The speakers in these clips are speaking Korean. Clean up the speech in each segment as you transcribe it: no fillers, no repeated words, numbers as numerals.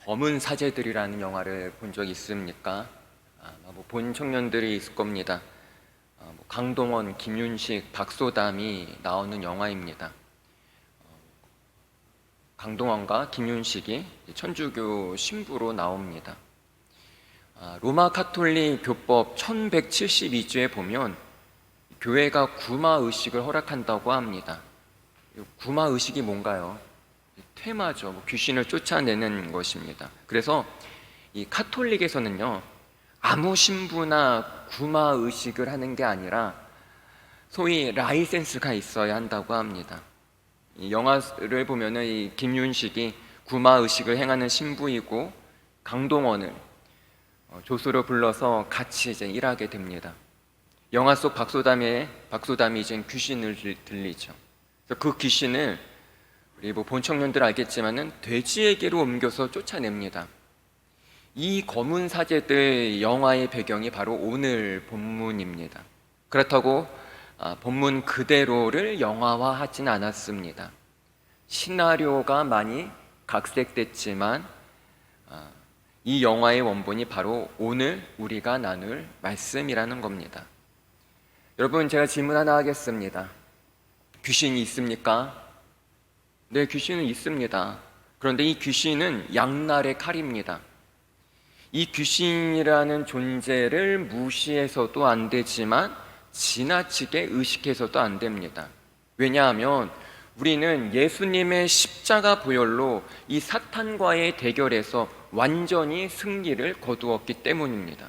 검은 사제들이라는 영화를 본 적 있습니까? 본 청년들이 있을 겁니다. 강동원, 김윤식, 박소담이 나오는 영화입니다. 강동원과 김윤식이 천주교 신부로 나옵니다. 로마 카톨릭 교법 1172조에 보면 교회가 구마의식을 허락한다고 합니다. 구마의식이 뭔가요? 퇴마죠. 귀신을 쫓아내는 것입니다. 그래서 이 카톨릭에서는요, 아무 신부나 구마의식을 하는 게 아니라 소위 라이센스가 있어야 한다고 합니다. 이 영화를 보면은 이 김윤식이 구마의식을 행하는 신부이고 강동원을 조수로 불러서 같이 이제 일하게 됩니다. 영화 속 박소담이 이제 귀신을 들리죠. 그래서 그 귀신을 우리 본 청년들 알겠지만은 돼지에게로 옮겨서 쫓아냅니다. 이 검은 사제들 영화의 배경이 바로 오늘 본문입니다. 그렇다고 본문 그대로를 영화화하진 않았습니다. 시나리오가 많이 각색됐지만 이 영화의 원본이 바로 오늘 우리가 나눌 말씀이라는 겁니다. 여러분, 제가 질문 하나 하겠습니다. 귀신이 있습니까? 네, 귀신은 있습니다. 그런데 이 귀신은 양날의 칼입니다. 이 귀신이라는 존재를 무시해서도 안 되지만 지나치게 의식해서도 안 됩니다. 왜냐하면 우리는 예수님의 십자가 보혈로 이 사탄과의 대결에서 완전히 승리를 거두었기 때문입니다.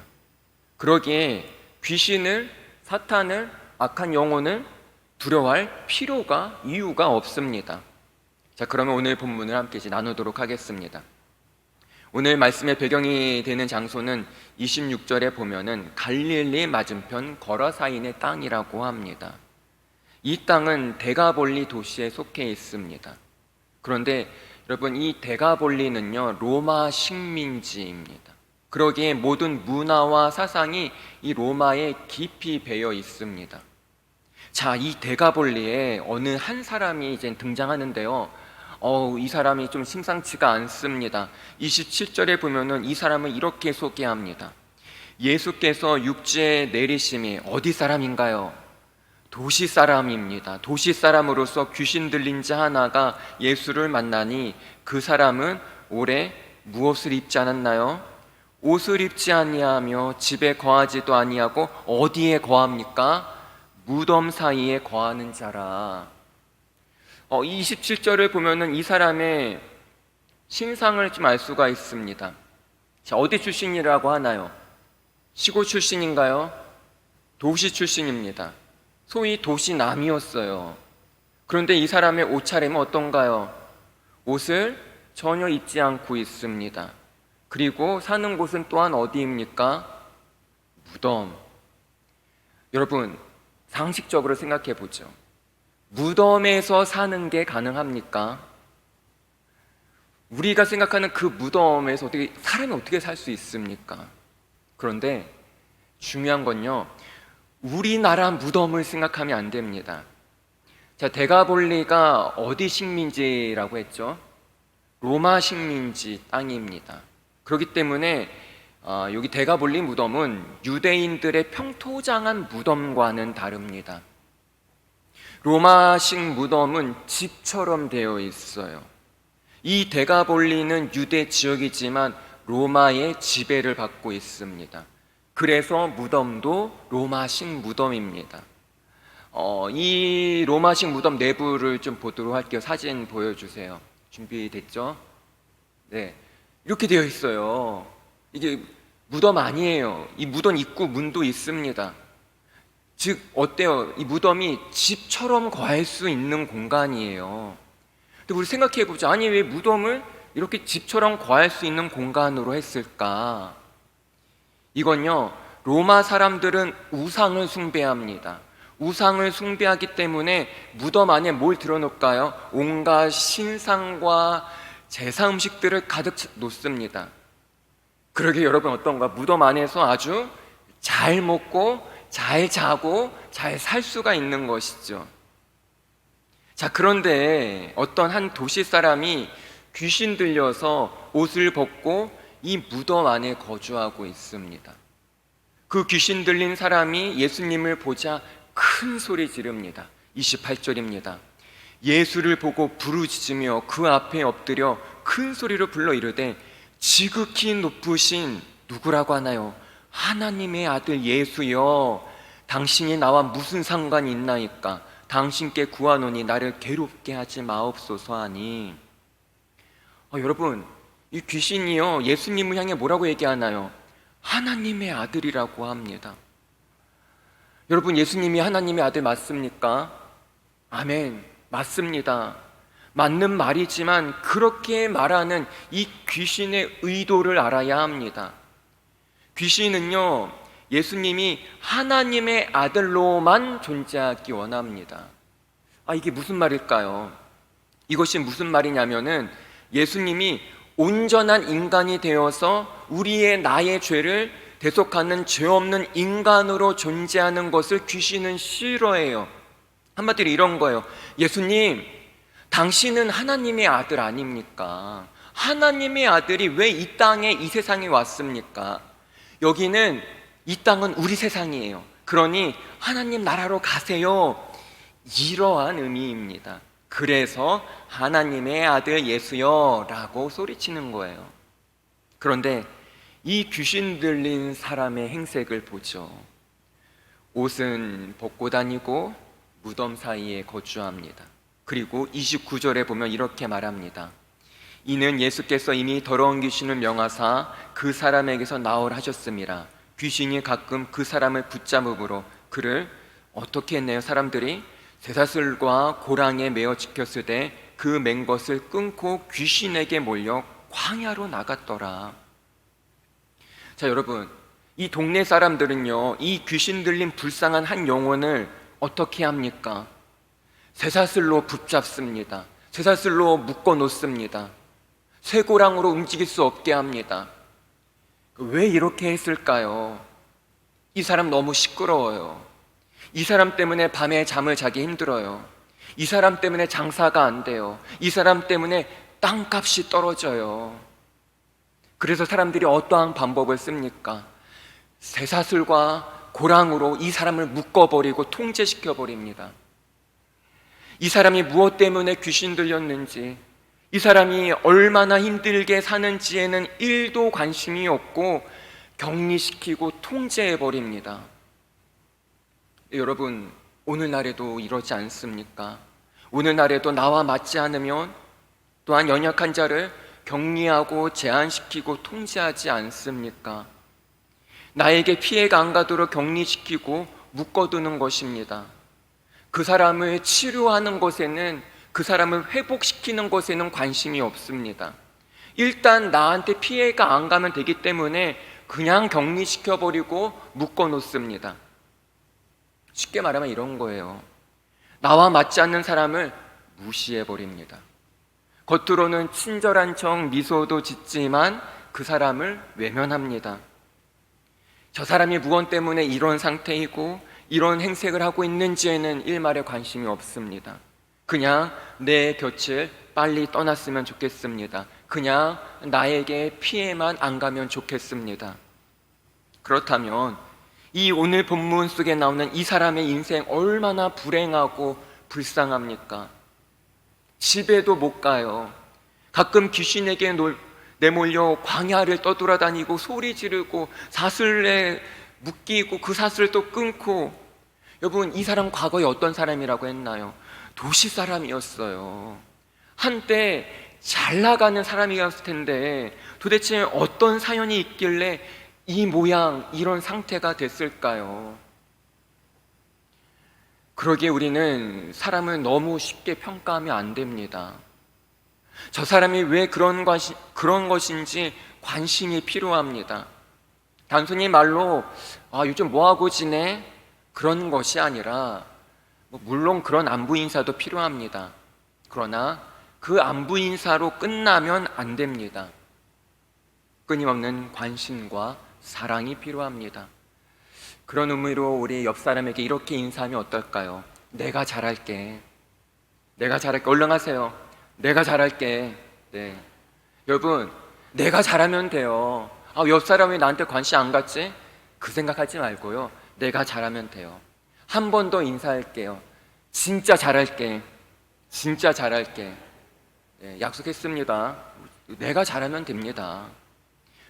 그러기에 귀신을, 사탄을, 악한 영혼을 두려워할 이유가 없습니다. 자, 그러면 오늘 본문을 함께 이제 나누도록 하겠습니다. 오늘 말씀의 배경이 되는 장소는 26절에 보면은 갈릴리 맞은편 거라사인의 땅이라고 합니다. 이 땅은 데가볼리 도시에 속해 있습니다. 그런데 여러분, 이 데가볼리는요, 로마 식민지입니다. 그러기에 모든 문화와 사상이 이 로마에 깊이 배어 있습니다. 자, 이 데가볼리에 어느 한 사람이 이제 등장하는데요. 이 사람이 좀 심상치가 않습니다. 27절에 보면은 이 사람을 이렇게 소개합니다. 예수께서 육지에 내리심이 어디 사람인가요? 도시 사람입니다. 도시 사람으로서 귀신 들린 자 하나가 예수를 만나니 그 사람은 올해 무엇을 입지 않았나요? 옷을 입지 아니하며 집에 거하지도 아니하고 어디에 거합니까? 무덤 사이에 거하는 자라. 27절을 보면은 이 사람의 신상을 좀 알 수가 있습니다. 자, 어디 출신이라고 하나요? 시골 출신인가요? 도시 출신입니다. 소위 도시남이었어요. 그런데 이 사람의 옷차림은 어떤가요? 옷을 전혀 입지 않고 있습니다. 그리고 사는 곳은 또한 어디입니까? 무덤. 여러분, 상식적으로 생각해 보죠. 무덤에서 사는 게 가능합니까? 우리가 생각하는 그 무덤에서 사람이 어떻게 살 수 있습니까? 그런데 중요한 건요, 우리나라 무덤을 생각하면 안 됩니다. 자, 데가볼리가 어디 식민지라고 했죠? 로마 식민지 땅입니다. 그렇기 때문에 여기 데가볼리 무덤은 유대인들의 평토장한 무덤과는 다릅니다. 로마식 무덤은 집처럼 되어 있어요. 이 데가볼리는 유대 지역이지만 로마의 지배를 받고 있습니다. 그래서 무덤도 로마식 무덤입니다. 이 로마식 무덤 내부를 좀 보도록 할게요. 사진 보여주세요. 준비됐죠? 네, 이렇게 되어 있어요. 이게 무덤 아니에요. 이 무덤 입구 문도 있습니다. 즉 어때요? 이 무덤이 집처럼 거할 수 있는 공간이에요. 근데 우리 생각해보자. 아니, 왜 무덤을 이렇게 집처럼 거할 수 있는 공간으로 했을까? 이건요, 로마 사람들은 우상을 숭배합니다. 우상을 숭배하기 때문에 무덤 안에 뭘 들어놓을까요? 온갖 신상과 제사 음식들을 가득 놓습니다. 그러게 여러분, 어떤가? 무덤 안에서 아주 잘 먹고 잘 자고 잘 살 수가 있는 것이죠. 자, 그런데 어떤 한 도시 사람이 귀신 들려서 옷을 벗고 이 무덤 안에 거주하고 있습니다. 그 귀신 들린 사람이 예수님을 보자 큰 소리 지릅니다. 28절입니다. 예수를 보고 부르짖으며 그 앞에 엎드려 큰 소리로 불러 이르되 지극히 높으신 누구라고 하나요? 하나님의 아들 예수여, 당신이 나와 무슨 상관이 있나이까? 당신께 구하노니 나를 괴롭게 하지 마옵소서 하니. 여러분, 이 귀신이요 예수님을 향해 뭐라고 얘기하나요? 하나님의 아들이라고 합니다. 여러분, 예수님이 하나님의 아들 맞습니까? 아멘, 맞습니다. 맞는 말이지만 그렇게 말하는 이 귀신의 의도를 알아야 합니다. 귀신은요 예수님이 하나님의 아들로만 존재하기 원합니다. 이게 무슨 말일까요? 이것이 무슨 말이냐면은 예수님이 온전한 인간이 되어서 우리의 나의 죄를 대속하는 죄 없는 인간으로 존재하는 것을 귀신은 싫어해요. 한마디로 이런 거예요. 예수님, 당신은 하나님의 아들 아닙니까? 하나님의 아들이 왜 이 땅에, 이 세상에 왔습니까? 여기는, 이 땅은 우리 세상이에요. 그러니 하나님 나라로 가세요. 이러한 의미입니다. 그래서 하나님의 아들 예수여 라고 소리치는 거예요. 그런데 이 귀신 들린 사람의 행색을 보죠. 옷은 벗고 다니고 무덤 사이에 거주합니다. 그리고 29절에 보면 이렇게 말합니다. 이는 예수께서 이미 더러운 귀신을 명하사 그 사람에게서 나오라 하셨습니다. 귀신이 가끔 그 사람을 붙잡음으로 그를 어떻게 했나요? 사람들이 쇠사슬과 고랑에 매어 지켰으되 그 맨 것을 끊고 귀신에게 몰려 광야로 나갔더라. 자, 여러분, 이 동네 사람들은요 이 귀신 들린 불쌍한 한 영혼을 어떻게 합니까? 쇠사슬로 붙잡습니다. 쇠사슬로 묶어 놓습니다. 쇠고랑으로 움직일 수 없게 합니다. 왜 이렇게 했을까요? 이 사람 너무 시끄러워요. 이 사람 때문에 밤에 잠을 자기 힘들어요. 이 사람 때문에 장사가 안 돼요. 이 사람 때문에 땅값이 떨어져요. 그래서 사람들이 어떠한 방법을 씁니까? 쇠사슬과 고랑으로 이 사람을 묶어버리고 통제시켜버립니다. 이 사람이 무엇 때문에 귀신 들렸는지, 이 사람이 얼마나 힘들게 사는지에는 1도 관심이 없고 격리시키고 통제해버립니다. 여러분, 오늘날에도 이러지 않습니까? 오늘날에도 나와 맞지 않으면 또한 연약한 자를 격리하고 제한시키고 통제하지 않습니까? 나에게 피해가 안 가도록 격리시키고 묶어두는 것입니다. 그 사람을 치료하는 것에는, 그 사람을 회복시키는 것에는 관심이 없습니다. 일단 나한테 피해가 안 가면 되기 때문에 그냥 격리시켜버리고 묶어놓습니다. 쉽게 말하면 이런 거예요. 나와 맞지 않는 사람을 무시해버립니다. 겉으로는 친절한 척 미소도 짓지만 그 사람을 외면합니다. 저 사람이 무엇 때문에 이런 상태이고 이런 행색을 하고 있는지에는 일말에 관심이 없습니다. 그냥 내 곁을 빨리 떠났으면 좋겠습니다. 그냥 나에게 피해만 안 가면 좋겠습니다. 그렇다면 이 오늘 본문 속에 나오는 이 사람의 인생 얼마나 불행하고 불쌍합니까? 집에도 못 가요. 가끔 귀신에게 내몰려 광야를 떠돌아다니고 소리 지르고 사슬에 묶이고 그 사슬을 또 끊고. 여러분, 이 사람 과거에 어떤 사람이라고 했나요? 도시 사람이었어요. 한때 잘 나가는 사람이었을 텐데 도대체 어떤 사연이 있길래 이 모양, 이런 상태가 됐을까요? 그러기에 우리는 사람을 너무 쉽게 평가하면 안 됩니다. 저 사람이 왜 그런 것인지 관심이 필요합니다. 단순히 말로 요즘 뭐하고 지내? 그런 것이 아니라, 물론 그런 안부 인사도 필요합니다. 그러나 그 안부 인사로 끝나면 안 됩니다. 끊임없는 관심과 사랑이 필요합니다. 그런 의미로 우리 옆 사람에게 이렇게 인사하면 어떨까요? 내가 잘할게. 내가 잘할게. 얼른 하세요. 내가 잘할게. 네. 여러분, 내가 잘하면 돼요. 옆 사람이 나한테 관심 안 갖지? 그 생각하지 말고요. 내가 잘하면 돼요. 한 번 더 인사할게요. 진짜 잘할게. 진짜 잘할게. 네, 약속했습니다. 내가 잘하면 됩니다.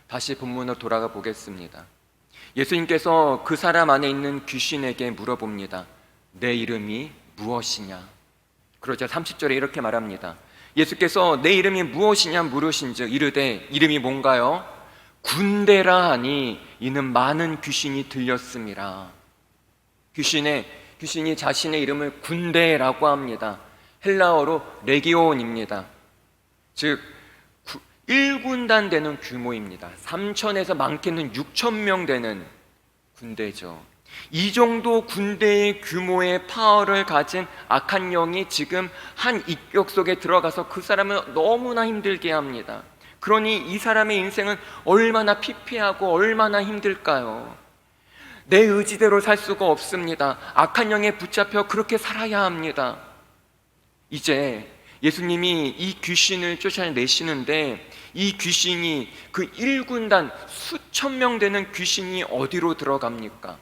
다시 본문으로 돌아가 보겠습니다. 예수님께서 그 사람 안에 있는 귀신에게 물어봅니다. 내 이름이 무엇이냐? 그러자 30절에 이렇게 말합니다. 예수께서 내 이름이 무엇이냐 물으신즉 이르되 이름이 뭔가요? 군대라 하니 이는 많은 귀신이 들렸음이라. 귀신이 자신의 이름을 군대라고 합니다. 헬라어로 레기온입니다. 즉 1군단 되는 규모입니다. 3천에서 많게는 6천 명 되는 군대죠. 이 정도 군대의 규모의 파워를 가진 악한 영이 지금 한 입격 속에 들어가서 그 사람을 너무나 힘들게 합니다. 그러니 이 사람의 인생은 얼마나 피폐하고 얼마나 힘들까요? 내 의지대로 살 수가 없습니다. 악한 영에 붙잡혀 그렇게 살아야 합니다. 이제 예수님이 이 귀신을 쫓아내시는데 이 귀신이 그 1군단 수천 명 되는 귀신이 어디로 들어갑니까?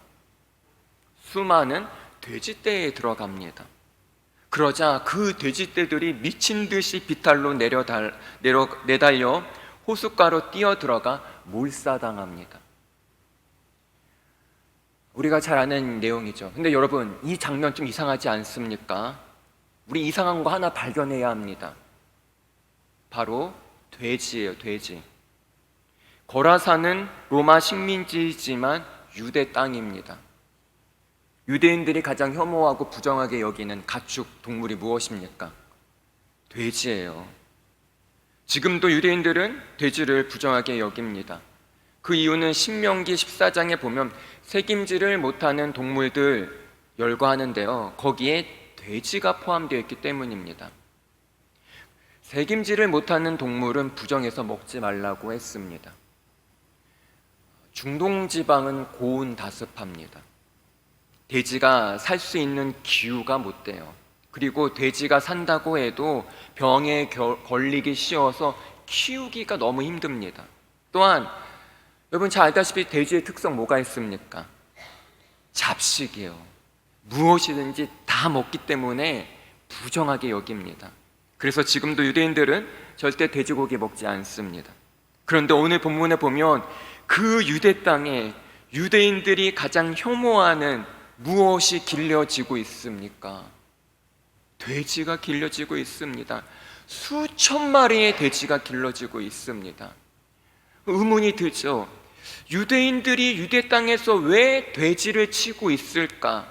수많은 돼지떼에 들어갑니다. 그러자 그 돼지떼들이 미친 듯이 비탈로 내달려 호숫가로 뛰어들어가 몰사당합니다. 우리가 잘 아는 내용이죠. 근데 여러분, 이 장면 좀 이상하지 않습니까? 우리 이상한 거 하나 발견해야 합니다. 바로 돼지예요, 돼지. 거라사는 로마 식민지이지만 유대 땅입니다. 유대인들이 가장 혐오하고 부정하게 여기는 가축 동물이 무엇입니까? 돼지예요. 지금도 유대인들은 돼지를 부정하게 여깁니다. 그 이유는 신명기 14장에 보면 새김질을 못하는 동물들 열거하는데요, 거기에 돼지가 포함되어 있기 때문입니다. 새김질을 못하는 동물은 부정해서 먹지 말라고 했습니다. 중동 지방은 고온다습합니다. 돼지가 살 수 있는 기후가 못 돼요. 그리고 돼지가 산다고 해도 병에 걸리기 쉬워서 키우기가 너무 힘듭니다. 또한 여러분 잘 알다시피 돼지의 특성 뭐가 있습니까? 잡식이에요. 무엇이든지 다 먹기 때문에 부정하게 여깁니다. 그래서 지금도 유대인들은 절대 돼지고기 먹지 않습니다. 그런데 오늘 본문에 보면 그 유대 땅에 유대인들이 가장 혐오하는 무엇이 길려지고 있습니까? 돼지가 길려지고 있습니다. 수천 마리의 돼지가 길러지고 있습니다. 의문이 들죠. 유대인들이 유대 땅에서 왜 돼지를 치고 있을까?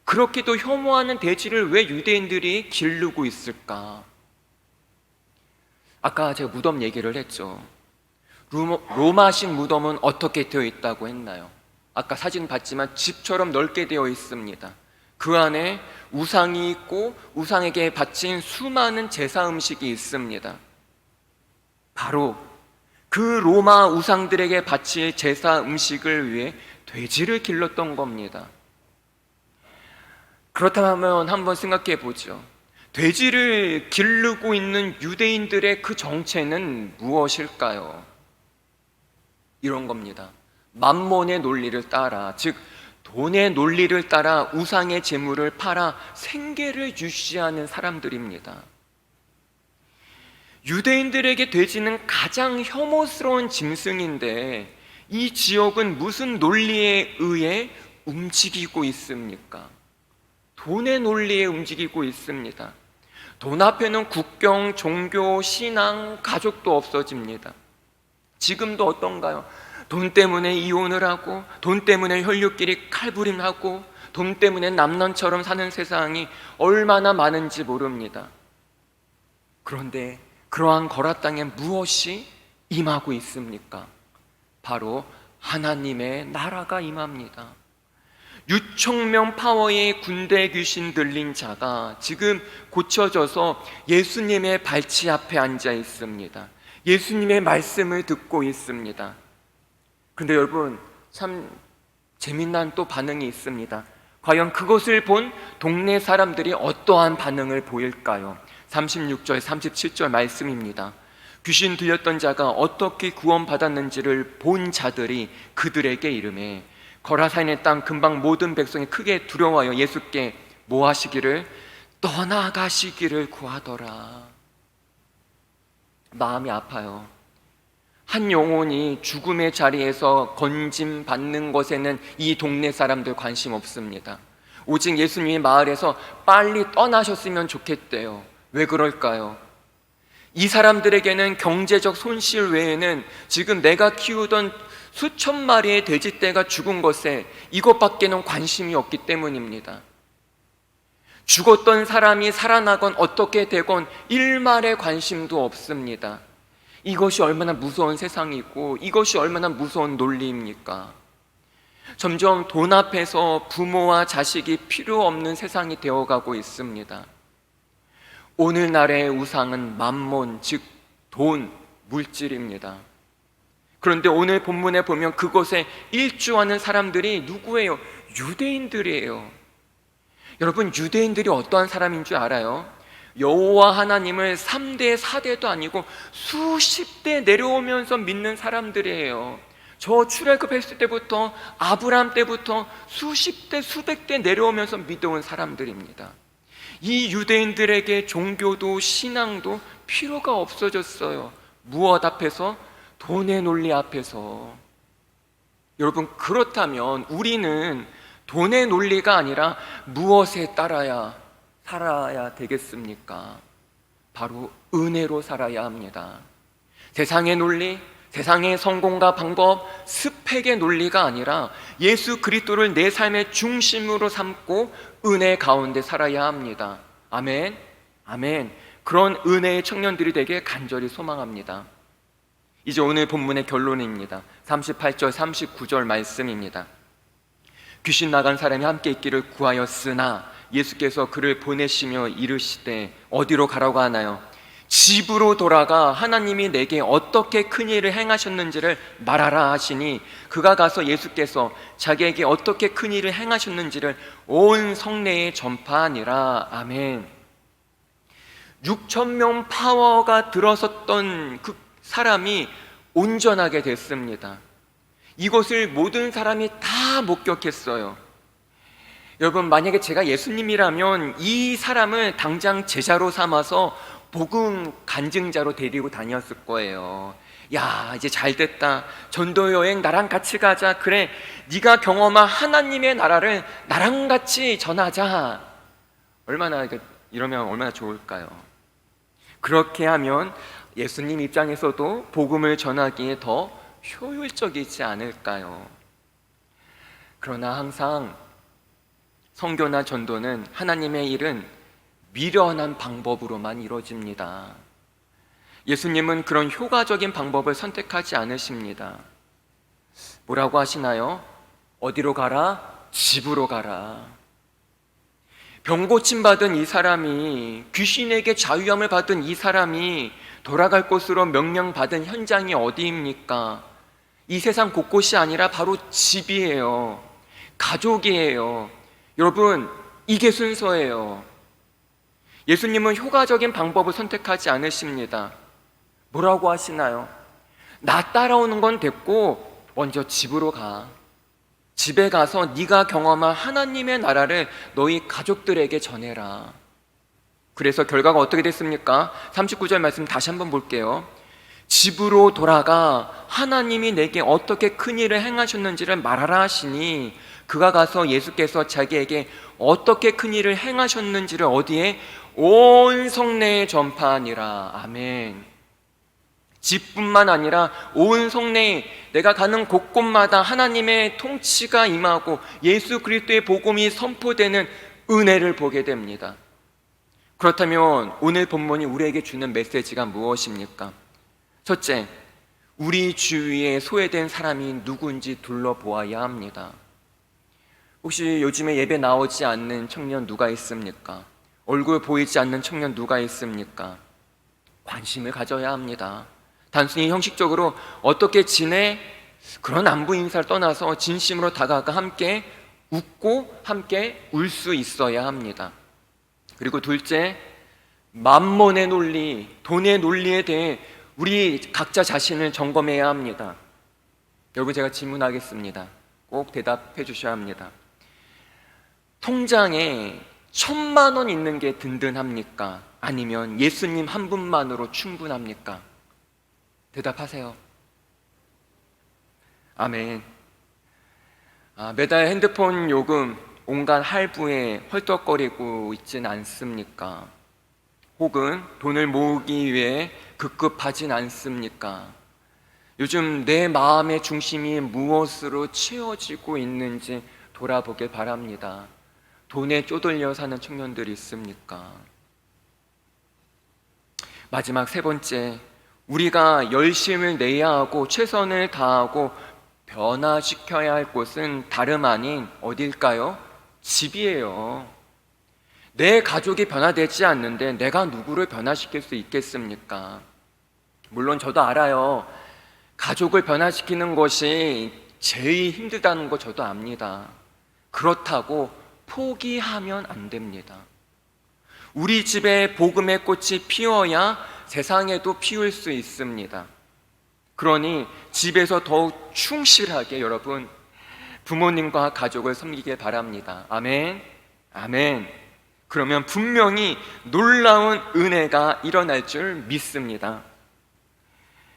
그렇게도 혐오하는 돼지를 왜 유대인들이 기르고 있을까? 아까 제가 무덤 얘기를 했죠. 로마식 무덤은 어떻게 되어 있다고 했나요? 아까 사진 봤지만 집처럼 넓게 되어 있습니다. 그 안에 우상이 있고 우상에게 바친 수많은 제사 음식이 있습니다. 바로 그 로마 우상들에게 바칠 제사 음식을 위해 돼지를 길렀던 겁니다. 그렇다면 한번 생각해 보죠. 돼지를 기르고 있는 유대인들의 그 정체는 무엇일까요? 이런 겁니다. 만몬의 논리를 따라, 즉 돈의 논리를 따라 우상의 재물을 팔아 생계를 유지하는 사람들입니다. 유대인들에게 돼지는 가장 혐오스러운 짐승인데 이 지역은 무슨 논리에 의해 움직이고 있습니까? 돈의 논리에 움직이고 있습니다. 돈 앞에는 국경, 종교, 신앙, 가족도 없어집니다. 지금도 어떤가요? 돈 때문에 이혼을 하고 돈 때문에 혈육끼리 칼부림하고 돈 때문에 남론처럼 사는 세상이 얼마나 많은지 모릅니다. 그런데 그러한 거라 땅에 무엇이 임하고 있습니까? 바로 하나님의 나라가 임합니다. 6천 명 파워의 군대 귀신 들린 자가 지금 고쳐져서 예수님의 발치 앞에 앉아 있습니다. 예수님의 말씀을 듣고 있습니다. 그런데 여러분 참 재미난 또 반응이 있습니다. 과연 그것을 본 동네 사람들이 어떠한 반응을 보일까요? 36절 37절 말씀입니다. 귀신 들렸던 자가 어떻게 구원받았는지를 본 자들이 그들에게 이르매 거라사인의 땅 근방 모든 백성이 크게 두려워하여 예수께 뭐 하시기를? 떠나가시기를 구하더라. 마음이 아파요. 한 영혼이 죽음의 자리에서 건짐 받는 것에는 이 동네 사람들 관심 없습니다. 오직 예수님의 마을에서 빨리 떠나셨으면 좋겠대요. 왜 그럴까요? 이 사람들에게는 경제적 손실 외에는 지금 내가 키우던 수천 마리의 돼지떼가 죽은 것에 이것밖에는 관심이 없기 때문입니다. 죽었던 사람이 살아나건 어떻게 되건 일말의 관심도 없습니다. 이것이 얼마나 무서운 세상이고 이것이 얼마나 무서운 논리입니까? 점점 돈 앞에서 부모와 자식이 필요 없는 세상이 되어가고 있습니다. 오늘날의 우상은 만몬, 즉 돈, 물질입니다. 그런데 오늘 본문에 보면 그것에 일주하는 사람들이 누구예요? 유대인들이에요. 여러분, 유대인들이 어떠한 사람인 줄 알아요? 여호와 하나님을 3대, 4대도 아니고 수십 대 내려오면서 믿는 사람들이에요. 저 출애굽했을 때부터 아브라함 때부터 수십 대, 수백 대 내려오면서 믿어온 사람들입니다. 이 유대인들에게 종교도 신앙도 필요가 없어졌어요. 무엇 앞에서? 돈의 논리 앞에서. 여러분, 그렇다면 우리는 돈의 논리가 아니라 무엇에 따라야 살아야 되겠습니까? 바로 은혜로 살아야 합니다. 세상의 논리, 세상의 성공과 방법, 스펙의 논리가 아니라 예수 그리스도를 내 삶의 중심으로 삼고 은혜 가운데 살아야 합니다. 아멘, 아멘. 그런 은혜의 청년들이 되길 간절히 소망합니다. 이제 오늘 본문의 결론입니다. 38절, 39절 말씀입니다. 귀신 나간 사람이 함께 있기를 구하였으나 예수께서 그를 보내시며 이르시되 어디로 가라고 하나요? 집으로 돌아가 하나님이 내게 어떻게 큰 일을 행하셨는지를 말하라 하시니 그가 가서 예수께서 자기에게 어떻게 큰 일을 행하셨는지를 온 성내에 전파하니라. 아멘. 6,000명 파워가 들어섰던 그 사람이 온전하게 됐습니다. 이것을 모든 사람이 다 목격했어요. 여러분, 만약에 제가 예수님이라면 이 사람을 당장 제자로 삼아서 복음 간증자로 데리고 다녔을 거예요. 야, 이제 잘 됐다. 전도 여행 나랑 같이 가자. 그래, 네가 경험한 하나님의 나라를 나랑 같이 전하자. 이러면 얼마나 좋을까요? 그렇게 하면 예수님 입장에서도 복음을 전하기에 더 효율적이지 않을까요? 그러나 항상 선교나 전도는 하나님의 일은 미련한 방법으로만 이루어집니다. 예수님은 그런 효과적인 방법을 선택하지 않으십니다. 뭐라고 하시나요? 어디로 가라? 집으로 가라. 병 고침 받은 이 사람이, 귀신에게 자유함을 받은 이 사람이 돌아갈 곳으로 명령받은 현장이 어디입니까? 이 세상 곳곳이 아니라 바로 집이에요. 가족이에요. 여러분, 이게 순서예요. 예수님은 효과적인 방법을 선택하지 않으십니다. 뭐라고 하시나요? 나 따라오는 건 됐고 먼저 집으로 가. 집에 가서 네가 경험한 하나님의 나라를 너희 가족들에게 전해라. 그래서 결과가 어떻게 됐습니까? 39절 말씀 다시 한번 볼게요. 집으로 돌아가 하나님이 내게 어떻게 큰 일을 행하셨는지를 말하라 하시니 그가 가서 예수께서 자기에게 어떻게 큰 일을 행하셨는지를 어디에? 온 성내에 전파하니라. 아멘. 집뿐만 아니라 온 성내에 내가 가는 곳곳마다 하나님의 통치가 임하고 예수 그리스도의 복음이 선포되는 은혜를 보게 됩니다. 그렇다면 오늘 본문이 우리에게 주는 메시지가 무엇입니까? 첫째, 우리 주위에 소외된 사람이 누군지 둘러보아야 합니다. 혹시 요즘에 예배 나오지 않는 청년 누가 있습니까? 얼굴 보이지 않는 청년 누가 있습니까? 관심을 가져야 합니다. 단순히 형식적으로 어떻게 지내? 그런 안부 인사를 떠나서 진심으로 다가가 함께 웃고 함께 울 수 있어야 합니다. 그리고 둘째, 만몬의 논리, 돈의 논리에 대해 우리 각자 자신을 점검해야 합니다. 여러분, 제가 질문하겠습니다. 꼭 대답해 주셔야 합니다. 통장에 1,000만 원 있는 게 든든합니까? 아니면 예수님 한 분만으로 충분합니까? 대답하세요. 아멘. 매달 핸드폰 요금 온갖 할부에 헐떡거리고 있진 않습니까? 혹은 돈을 모으기 위해 급급하진 않습니까? 요즘 내 마음의 중심이 무엇으로 채워지고 있는지 돌아보길 바랍니다. 돈에 쪼들려 사는 청년들이 있습니까? 마지막 세 번째, 우리가 열심을 내야 하고 최선을 다하고 변화시켜야 할 곳은 다름 아닌 어딜까요? 집이에요. 내 가족이 변화되지 않는데 내가 누구를 변화시킬 수 있겠습니까? 물론 저도 알아요. 가족을 변화시키는 것이 제일 힘들다는 거 저도 압니다. 그렇다고 포기하면 안 됩니다. 우리 집에 복음의 꽃이 피어야 세상에도 피울 수 있습니다. 그러니 집에서 더욱 충실하게 여러분 부모님과 가족을 섬기길 바랍니다. 아멘. 아멘. 그러면 분명히 놀라운 은혜가 일어날 줄 믿습니다.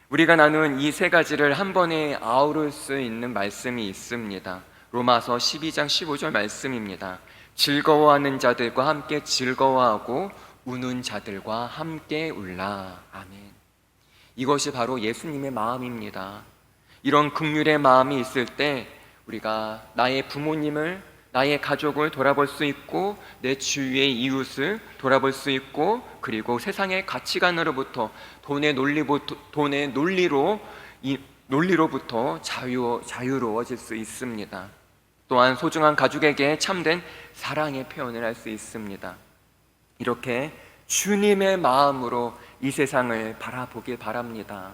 우리가 나눈 이 세 가지를 한 번에 아우를 수 있는 말씀이 있습니다. 로마서 12장 15절 말씀입니다. 즐거워하는 자들과 함께 즐거워하고 우는 자들과 함께 울라. 아멘. 이것이 바로 예수님의 마음입니다. 이런 긍휼의 마음이 있을 때 우리가 나의 부모님을, 나의 가족을 돌아볼 수 있고 내 주위의 이웃을 돌아볼 수 있고 그리고 세상의 가치관으로부터 돈의 논리로부터 자유로워질 수 있습니다. 또한 소중한 가족에게 참된 사랑의 표현을 할 수 있습니다. 이렇게 주님의 마음으로 이 세상을 바라보길 바랍니다.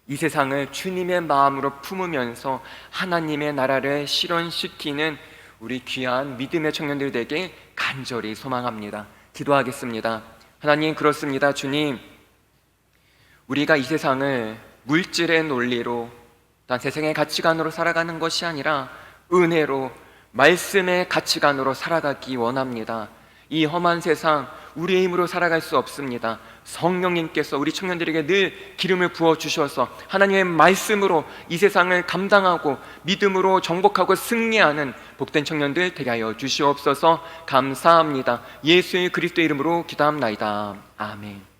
이 세상을 주님의 마음으로 품으면서 하나님의 나라를 실현시키는 우리 귀한 믿음의 청년들 되게 간절히 소망합니다. 기도하겠습니다. 하나님, 그렇습니다. 주님, 우리가 이 세상을 물질의 논리로 단 세상의 가치관으로 살아가는 것이 아니라 은혜로 말씀의 가치관으로 살아가기 원합니다. 이 험한 세상 우리의 힘으로 살아갈 수 없습니다. 성령님께서 우리 청년들에게 늘 기름을 부어주셔서 하나님의 말씀으로 이 세상을 감당하고 믿음으로 정복하고 승리하는 복된 청년들 되게 하여 주시옵소서. 감사합니다. 예수의 그리스도의 이름으로 기도합나이다. 아멘.